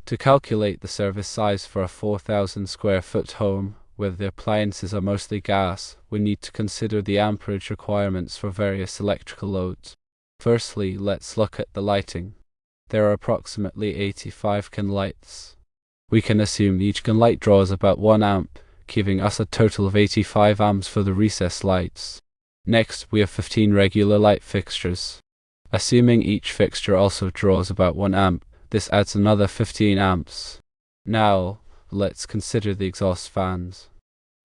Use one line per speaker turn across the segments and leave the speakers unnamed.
To calculate the service size for a 4,000 square foot home, where the appliances are mostly gas, we need to consider the amperage requirements for various electrical loads. Firstly, let's look at the lighting. There are approximately 85 can lights. We can assume each can light draws about 1 amp, giving us a total of 85 amps for the recessed lights. Next, we have 15 regular light fixtures. Assuming each fixture also draws about 1 amp, this adds another 15 amps. Now, let's consider the exhaust fans.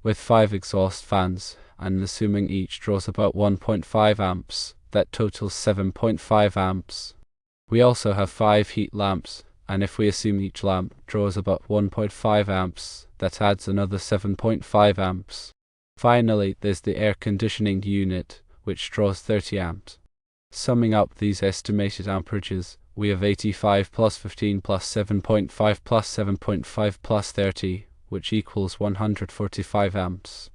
With 5 exhaust fans, and assuming each draws about 1.5 amps, that totals 7.5 amps. We also have 5 heat lamps, and if we assume each lamp draws about 1.5 amps, that adds another 7.5 amps. Finally, there's the air conditioning unit, which draws 30 amps. Summing up these estimated amperages, we have 85 plus 15 plus 7.5 plus 7.5 plus 30, which equals 145 amps.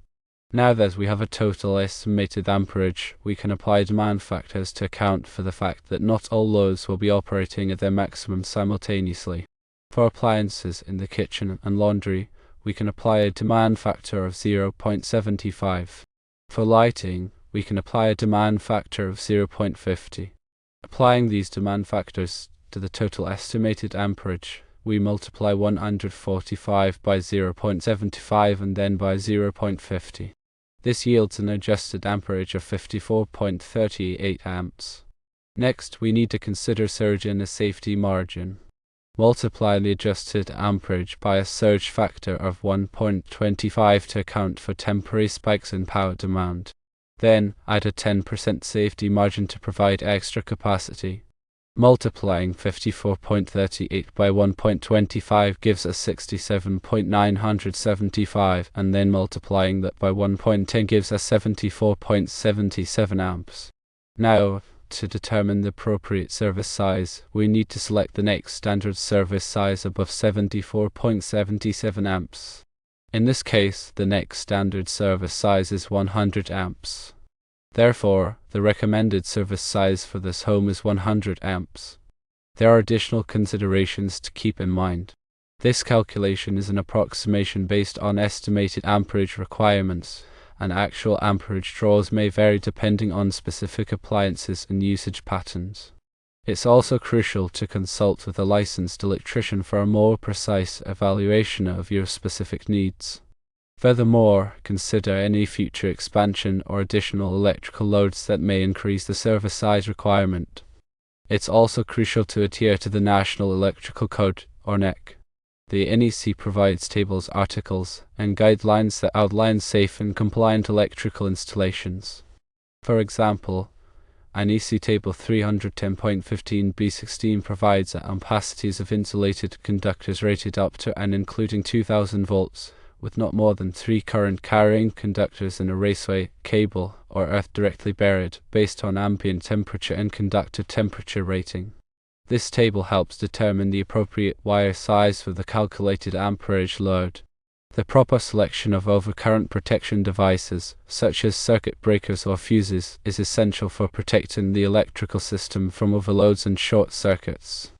Now that we have a total estimated amperage, we can apply demand factors to account for the fact that not all loads will be operating at their maximum simultaneously. For appliances in the kitchen and laundry, we can apply a demand factor of 0.75. For lighting, we can apply a demand factor of 0.50. Applying these demand factors to the total estimated amperage, we multiply 145 by 0.75 and then by 0.50. This yields an adjusted amperage of 54.38 amps. Next, we need to consider surge in a safety margin. Multiply the adjusted amperage by a surge factor of 1.25 to account for temporary spikes in power demand. Then, add a 10% safety margin to provide extra capacity. Multiplying 54.38 by 1.25 gives us 67.975, and then multiplying that by 1.10 gives us 74.77 amps. Now, to determine the appropriate service size, we need to select the next standard service size above 74.77 amps. In this case, the next standard service size is 100 amps. Therefore, the recommended service size for this home is 100 amps. There are additional considerations to keep in mind. This calculation is an approximation based on estimated amperage requirements, and actual amperage draws may vary depending on specific appliances and usage patterns. It's also crucial to consult with a licensed electrician for a more precise evaluation of your specific needs. Furthermore, consider any future expansion or additional electrical loads that may increase the service size requirement. It's also crucial to adhere to the National Electrical Code, or NEC. The NEC provides tables, articles, and guidelines that outline safe and compliant electrical installations. For example, NEC Table 310.15b16 provides that ampacities of insulated conductors rated up to and including 2000 volts, with not more than 3 current-carrying conductors in a raceway, cable, or earth directly buried, based on ambient temperature and conductor temperature rating. This table helps determine the appropriate wire size for the calculated amperage load. The proper selection of overcurrent protection devices, such as circuit breakers or fuses, is essential for protecting the electrical system from overloads and short circuits.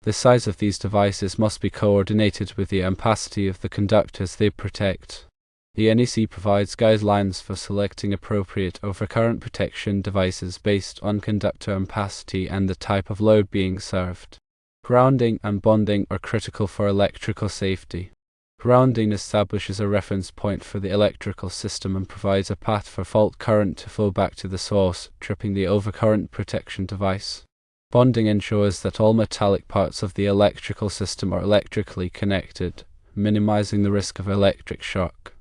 The size of these devices must be coordinated with the ampacity of the conductors they protect. The NEC provides guidelines for selecting appropriate overcurrent protection devices based on conductor ampacity and the type of load being served. Grounding and bonding are critical for electrical safety. Grounding establishes a reference point for the electrical system and provides a path for fault current to flow back to the source, tripping the overcurrent protection device. Bonding ensures that all metallic parts of the electrical system are electrically connected, minimizing the risk of electric shock.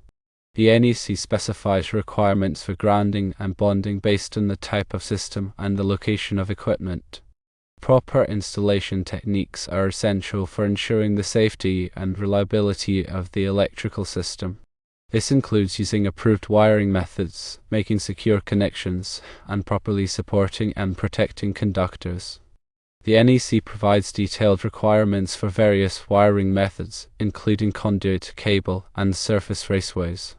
The NEC specifies requirements for grounding and bonding based on the type of system and the location of equipment. Proper installation techniques are essential for ensuring the safety and reliability of the electrical system. This includes using approved wiring methods, making secure connections, and properly supporting and protecting conductors. The NEC provides detailed requirements for various wiring methods, including conduit, cable, and surface raceways.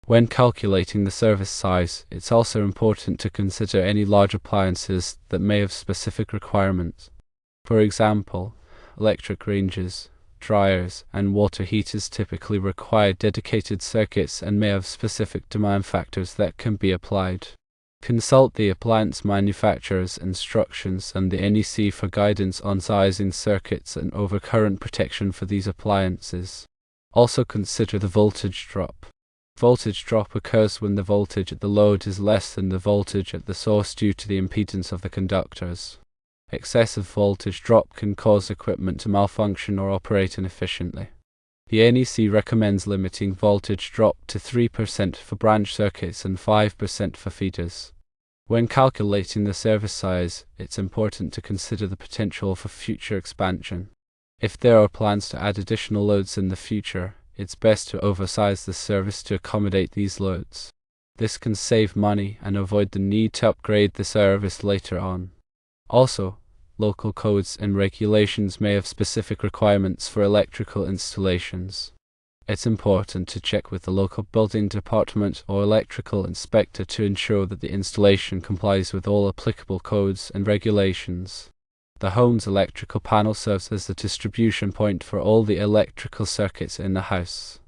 When calculating the service size, it's also important to consider any large appliances that may have specific requirements. For example, electric ranges, dryers, and water heaters typically require dedicated circuits and may have specific demand factors that can be applied. Consult the appliance manufacturer's instructions and the NEC for guidance on sizing circuits and overcurrent protection for these appliances. Also consider the voltage drop. Voltage drop occurs when the voltage at the load is less than the voltage at the source due to the impedance of the conductors. Excessive voltage drop can cause equipment to malfunction or operate inefficiently. The NEC recommends limiting voltage drop to 3% for branch circuits and 5% for feeders. When calculating the service size, it's important to consider the potential for future expansion. If there are plans to add additional loads in the future, it's best to oversize the service to accommodate these loads. This can save money and avoid the need to upgrade the service later on. Also, local codes and regulations may have specific requirements for electrical installations. It's important to check with the local building department or electrical inspector to ensure that the installation complies with all applicable codes and regulations. The home's electrical panel serves as the distribution point for all the electrical circuits in the house.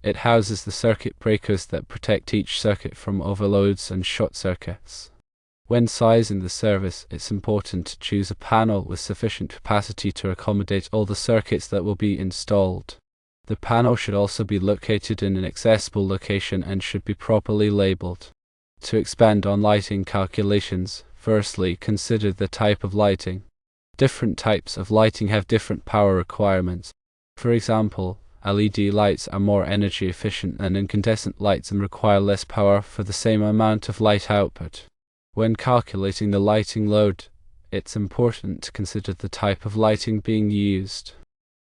It houses the circuit breakers that protect each circuit from overloads and short circuits. When sizing the service, it's important to choose a panel with sufficient capacity to accommodate all the circuits that will be installed. The panel should also be located in an accessible location and should be properly labeled. To expand on lighting calculations, firstly consider the type of lighting. Different types of lighting have different power requirements. For example, LED lights are more energy efficient than incandescent lights and require less power for the same amount of light output. When calculating the lighting load, it's important to consider the type of lighting being used.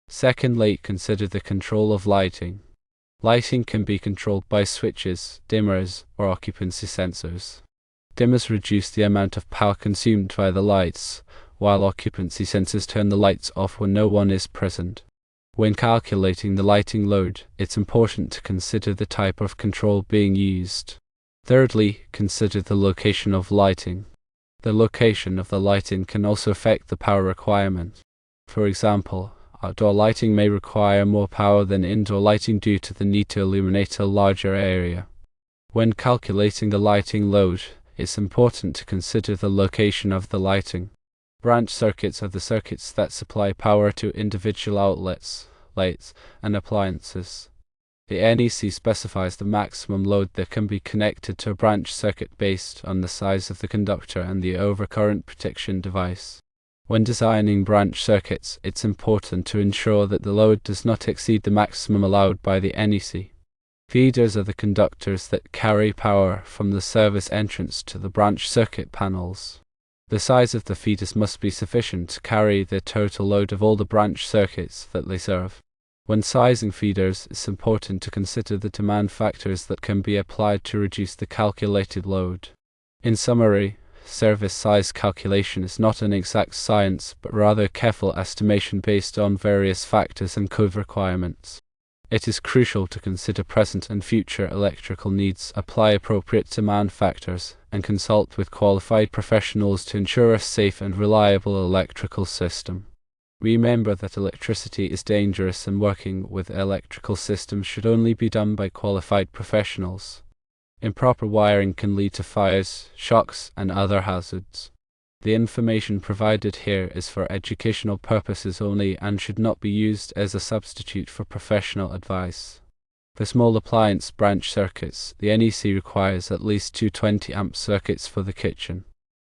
Secondly, consider the control of lighting. Lighting can be controlled by switches, dimmers, or occupancy sensors. Dimmers reduce the amount of power consumed by the lights, while occupancy sensors turn the lights off when no one is present. When calculating the lighting load, it's important to consider the type of control being used. Thirdly, consider the location of lighting. The location of the lighting can also affect the power requirement. For example, outdoor lighting may require more power than indoor lighting due to the need to illuminate a larger area. When calculating the lighting load, it's important to consider the location of the lighting. Branch circuits are the circuits that supply power to individual outlets, lights, and appliances. The NEC specifies the maximum load that can be connected to a branch circuit based on the size of the conductor and the overcurrent protection device. When designing branch circuits, it's important to ensure that the load does not exceed the maximum allowed by the NEC. Feeders are the conductors that carry power from the service entrance to the branch circuit panels. The size of the feeders must be sufficient to carry the total load of all the branch circuits that they serve. When sizing feeders, it's important to consider the demand factors that can be applied to reduce the calculated load. In summary, service size calculation is not an exact science, but rather a careful estimation based on various factors and code requirements. It is crucial to consider present and future electrical needs, apply appropriate demand factors, and consult with qualified professionals to ensure a safe and reliable electrical system. Remember that electricity is dangerous and working with electrical systems should only be done by qualified professionals. Improper wiring can lead to fires, shocks, and other hazards. The information provided here is for educational purposes only and should not be used as a substitute for professional advice. For small appliance branch circuits, the NEC requires at least two 20-amp circuits for the kitchen.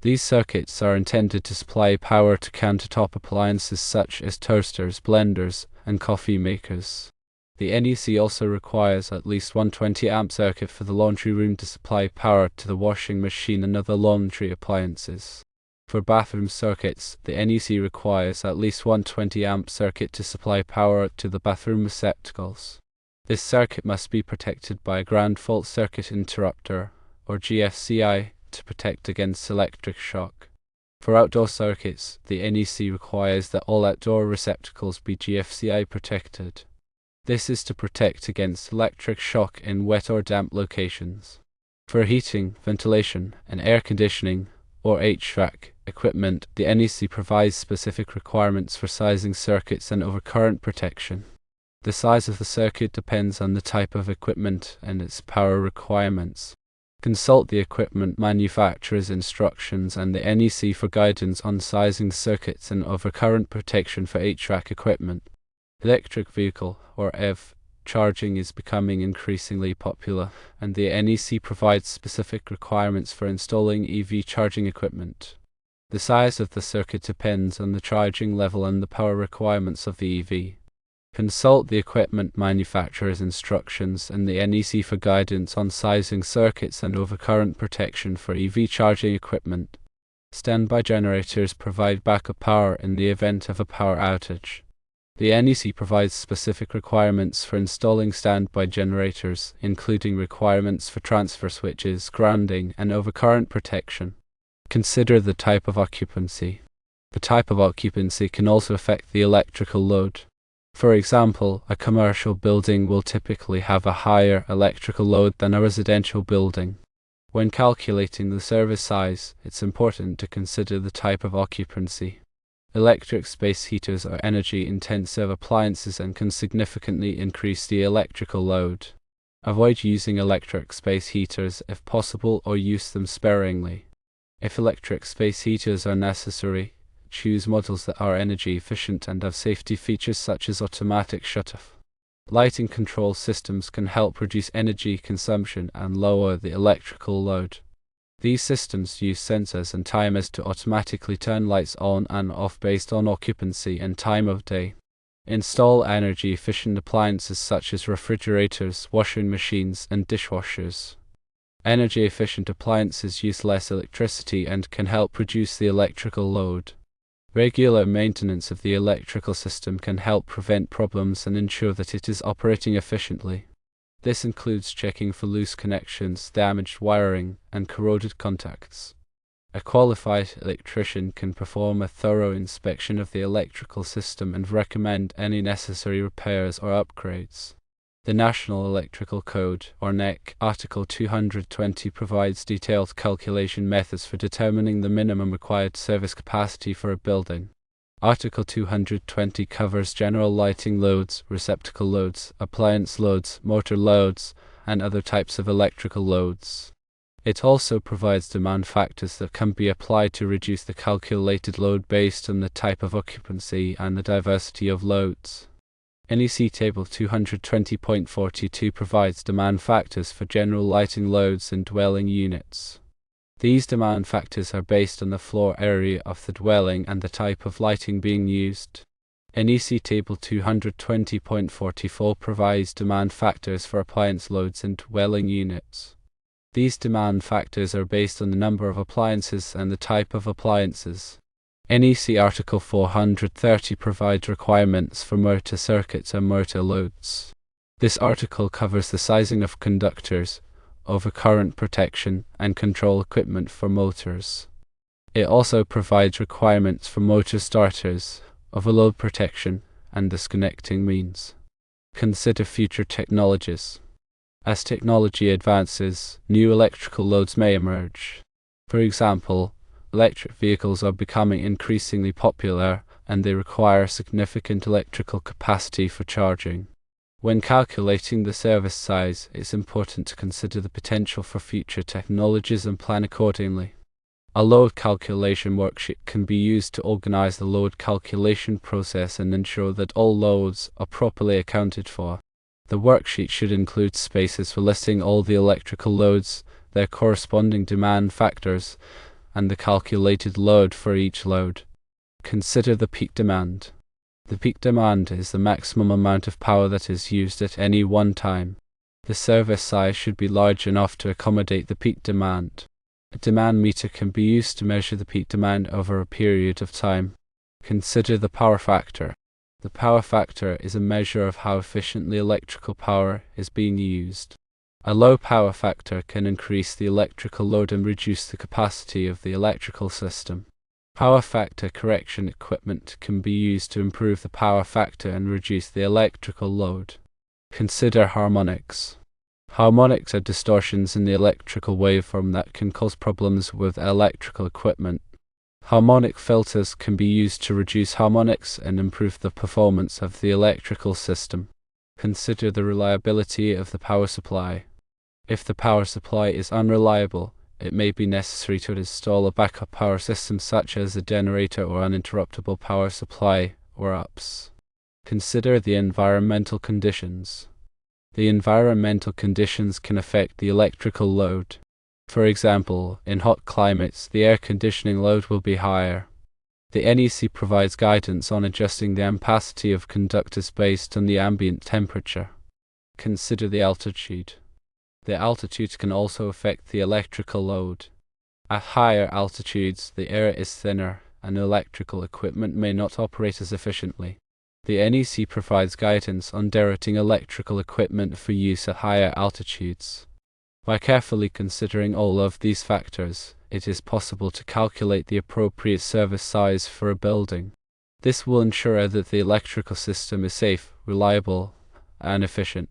These circuits are intended to supply power to countertop appliances such as toasters, blenders, and coffee makers. The NEC also requires at least one 20-amp circuit for the laundry room to supply power to the washing machine and other laundry appliances. For bathroom circuits, the NEC requires at least one 20-amp circuit to supply power to the bathroom receptacles. This circuit must be protected by a ground fault circuit interrupter, or GFCI, to protect against electric shock. For outdoor circuits, the NEC requires that all outdoor receptacles be GFCI protected. This is to protect against electric shock in wet or damp locations. For heating, ventilation, and air conditioning, or HVAC, equipment, the NEC provides specific requirements for sizing circuits and overcurrent protection. The size of the circuit depends on the type of equipment and its power requirements. Consult the equipment manufacturer's instructions and the NEC for guidance on sizing circuits and overcurrent protection for HVAC equipment. Electric vehicle, or EV, charging is becoming increasingly popular, and the NEC provides specific requirements for installing EV charging equipment. The size of the circuit depends on the charging level and the power requirements of the EV. Consult the equipment manufacturer's instructions and the NEC for guidance on sizing circuits and overcurrent protection for EV charging equipment. Standby generators provide backup power in the event of a power outage. The NEC provides specific requirements for installing standby generators, including requirements for transfer switches, grounding, and overcurrent protection. Consider the type of occupancy. The type of occupancy can also affect the electrical load. For example, a commercial building will typically have a higher electrical load than a residential building. When calculating the service size, it's important to consider the type of occupancy. Electric space heaters are energy-intensive appliances and can significantly increase the electrical load. Avoid using electric space heaters if possible, or use them sparingly. If electric space heaters are necessary, choose models that are energy efficient and have safety features such as automatic shutoff. Lighting control systems can help reduce energy consumption and lower the electrical load. These systems use sensors and timers to automatically turn lights on and off based on occupancy and time of day. Install energy-efficient appliances such as refrigerators, washing machines, and dishwashers. Energy-efficient appliances use less electricity and can help reduce the electrical load. Regular maintenance of the electrical system can help prevent problems and ensure that it is operating efficiently. This includes checking for loose connections, damaged wiring, and corroded contacts. A qualified electrician can perform a thorough inspection of the electrical system and recommend any necessary repairs or upgrades. The National Electrical Code, or NEC, Article 220 provides detailed calculation methods for determining the minimum required service capacity for a building. Article 220 covers general lighting loads, receptacle loads, appliance loads, motor loads, and other types of electrical loads. It also provides demand factors that can be applied to reduce the calculated load based on the type of occupancy and the diversity of loads. NEC Table 220.42 provides demand factors for general lighting loads in dwelling units. These demand factors are based on the floor area of the dwelling and the type of lighting being used. NEC Table 220.44 provides demand factors for appliance loads in dwelling units. These demand factors are based on the number of appliances and the type of appliances. NEC Article 430 provides requirements for motor circuits and motor loads. This article covers the sizing of conductors, overcurrent protection, and control equipment for motors. It also provides requirements for motor starters, overload protection, and disconnecting means. Consider future technologies. As technology advances, new electrical loads may emerge. For example, electric vehicles are becoming increasingly popular, and they require significant electrical capacity for charging. When calculating the service size, it's important to consider the potential for future technologies and plan accordingly. A load calculation worksheet can be used to organize the load calculation process and ensure that all loads are properly accounted for. The worksheet should include spaces for listing all the electrical loads, their corresponding demand factors, and the calculated load for each load. Consider the peak demand. The peak demand is the maximum amount of power that is used at any one time. The service size should be large enough to accommodate the peak demand. A demand meter can be used to measure the peak demand over a period of time. Consider the power factor. The power factor is a measure of how efficiently electrical power is being used. A low power factor can increase the electrical load and reduce the capacity of the electrical system. Power factor correction equipment can be used to improve the power factor and reduce the electrical load. Consider harmonics. Harmonics are distortions in the electrical waveform that can cause problems with electrical equipment. Harmonic filters can be used to reduce harmonics and improve the performance of the electrical system. Consider the reliability of the power supply. If the power supply is unreliable, it may be necessary to install a backup power system such as a generator or uninterruptible power supply or UPS. Consider the environmental conditions. The environmental conditions can affect the electrical load. For example, in hot climates, the air conditioning load will be higher. The NEC provides guidance on adjusting the ampacity of conductors based on the ambient temperature. Consider the altitude. The altitude can also affect the electrical load. At higher altitudes, the air is thinner, and electrical equipment may not operate as efficiently. The NEC provides guidance on directing electrical equipment for use at higher altitudes. By carefully considering all of these factors, it is possible to calculate the appropriate service size for a building. This will ensure that the electrical system is safe, reliable, and efficient.